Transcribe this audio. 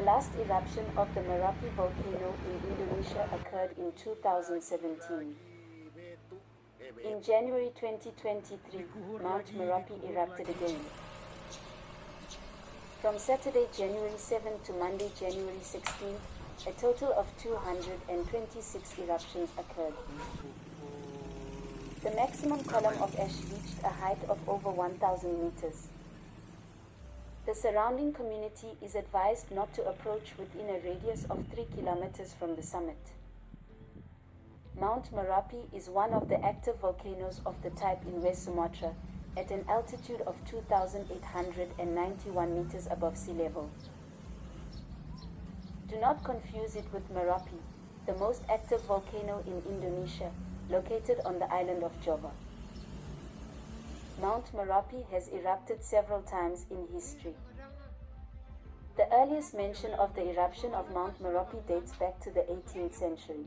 last eruption of the Merapi volcano in Indonesia occurred in 2017. In January 2023, Mount Marapi erupted again. From Saturday, January 7 to Monday, January 16, a total of 226 eruptions occurred. The maximum column of ash reached a height of over 1,000 meters. The surrounding community is advised not to approach within a radius of 3 kilometers from the summit. Mount Marapi is one of the active volcanoes of the type in West Sumatra, at an altitude of 2,891 meters above sea level. Do not confuse it with Merapi, the most active volcano in Indonesia, located on the island of Java. Mount Marapi has erupted several times in history. The earliest mention of the eruption of Mount Marapi dates back to the 18th century.